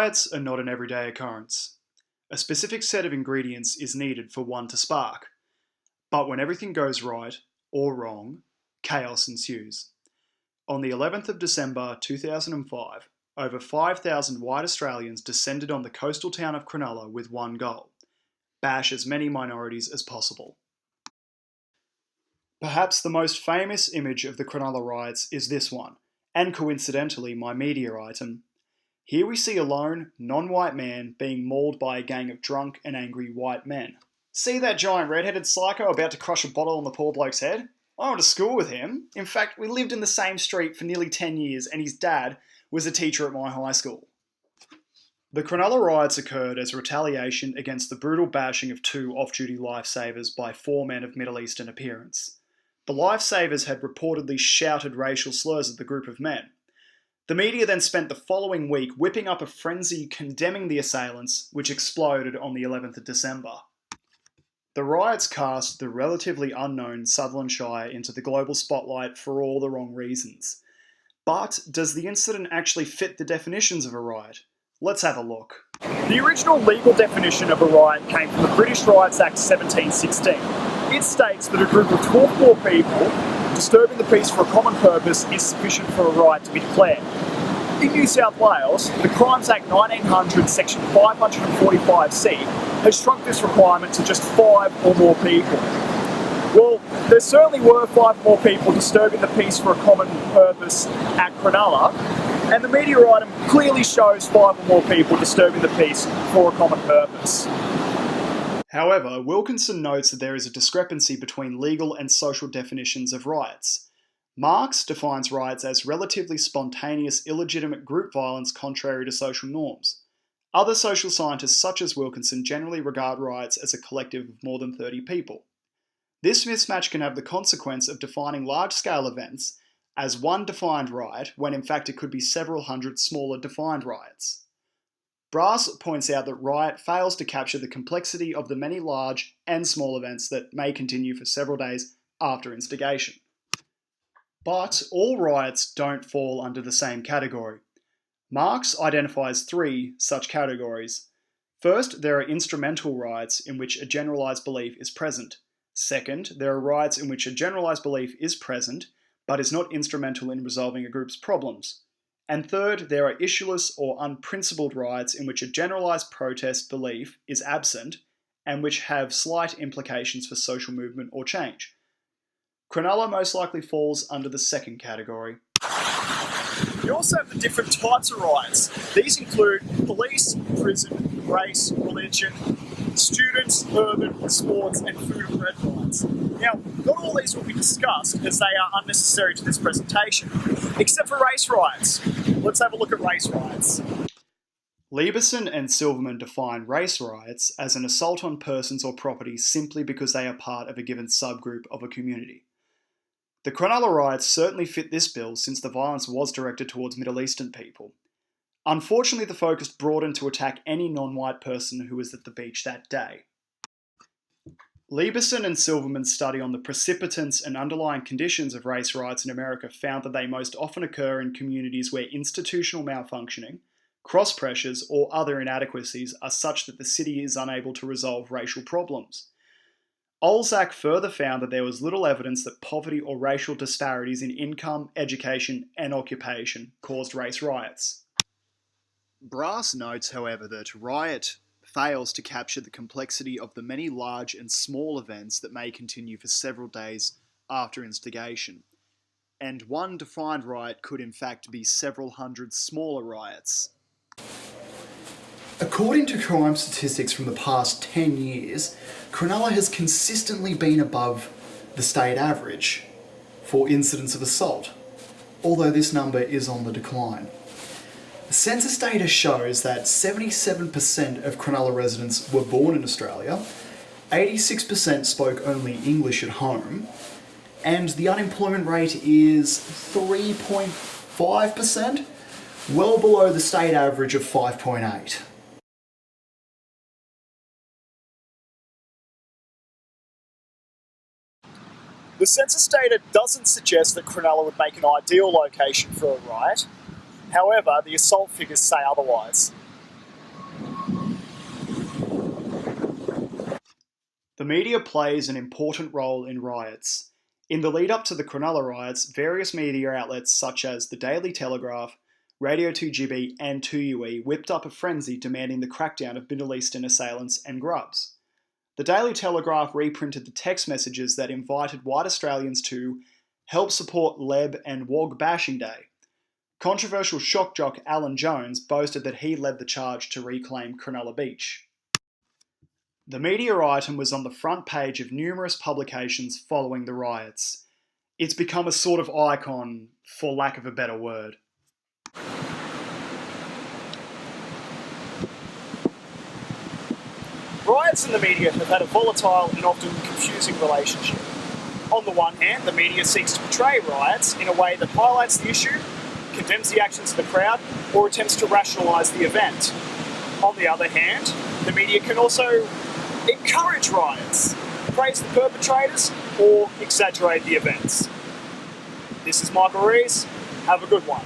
Riots are not an everyday occurrence. A specific set of ingredients is needed for one to spark. But when everything goes right, or wrong, chaos ensues. On the 11th of December 2005, over 5,000 white Australians descended on the coastal town of Cronulla with one goal: bash as many minorities as possible. Perhaps the most famous image of the Cronulla riots is this one, and coincidentally my media item. Here we see a lone, non-white man being mauled by a gang of drunk and angry white men. See that giant red-headed psycho about to crush a bottle on the poor bloke's head? I went to school with him. In fact, we lived in the same street for nearly 10 years and his dad was a teacher at my high school. The Cronulla riots occurred as retaliation against the brutal bashing of two off-duty lifesavers by four men of Middle Eastern appearance. The lifesavers had reportedly shouted racial slurs at the group of men. The media then spent the following week whipping up a frenzy condemning the assailants, which exploded on the 11th of December. The riots cast the relatively unknown Sutherland Shire into the global spotlight for all the wrong reasons. But does the incident actually fit the definitions of a riot? Let's have a look. The original legal definition of a riot came from the British Riots Act 1716. It states that a group of 12 poor people disturbing the peace for a common purpose is sufficient for a riot to be declared. In New South Wales, the Crimes Act 1900 section 545C has shrunk this requirement to just 5 or more people. Well, there certainly were 5 or more people disturbing the peace for a common purpose at Cronulla, and the media item clearly shows 5 or more people disturbing the peace for a common purpose. However, Wilkinson notes that there is a discrepancy between legal and social definitions of riots. Marx defines riots as relatively spontaneous, illegitimate group violence contrary to social norms. Other social scientists such as Wilkinson generally regard riots as a collective of more than 30 people. This mismatch can have the consequence of defining large-scale events as one defined riot when in fact it could be several hundred smaller defined riots. Brass points out that riot fails to capture the complexity of the many large and small events that may continue for several days after instigation. But all riots don't fall under the same category. Marx identifies 3 such categories. First, there are instrumental riots in which a generalized belief is present. Second, there are riots in which a generalized belief is present, but is not instrumental in resolving a group's problems. And third, there are issueless or unprincipled riots in which a generalized protest belief is absent and which have slight implications for social movement or change. Cronulla most likely falls under the second category. You also have the different types of riots. These include police, prison, race, religion, students, urban, sports, and food and bread riots. Now, not all these will be discussed as they are unnecessary to this presentation, except for race riots. Let's have a look at race riots. Lieberson and Silverman define race riots as an assault on persons or property simply because they are part of a given subgroup of a community. The Cronulla riots certainly fit this bill since the violence was directed towards Middle Eastern people. Unfortunately, the focus broadened to attack any non-white person who was at the beach that day. Lieberson and Silverman's study on the precipitants and underlying conditions of race riots in America found that they most often occur in communities where institutional malfunctioning, cross pressures, or other inadequacies are such that the city is unable to resolve racial problems. Olzak further found that there was little evidence that poverty or racial disparities in income, education, and occupation caused race riots. Brass notes, however, that riot fails to capture the complexity of the many large and small events that may continue for several days after instigation, and one defined riot could in fact be several hundred smaller riots. According to crime statistics from the past 10 years, Cronulla has consistently been above the state average for incidents of assault, although this number is on the decline. The census data shows that 77% of Cronulla residents were born in Australia, 86% spoke only English at home, and the unemployment rate is 3.5%, well below the state average of 5.8%. The census data doesn't suggest that Cronulla would make an ideal location for a riot. However, the assault figures say otherwise. The media plays an important role in riots. In the lead up to the Cronulla riots, various media outlets such as the Daily Telegraph, Radio 2GB and 2UE whipped up a frenzy demanding the crackdown of Middle Eastern assailants and grubs. The Daily Telegraph reprinted the text messages that invited white Australians to help support Leb and Wog Bashing Day. Controversial shock jock Alan Jones boasted that he led the charge to reclaim Cronulla Beach. The media item was on the front page of numerous publications following the riots. It's become a sort of icon, for lack of a better word. Riots and the media have had a volatile and often confusing relationship. On the one hand, the media seeks to portray riots in a way that highlights the issue, condemns the actions of the crowd, or attempts to rationalise the event. On the other hand, the media can also encourage riots, praise the perpetrators, or exaggerate the events. This is Michael Rees. Have a good one.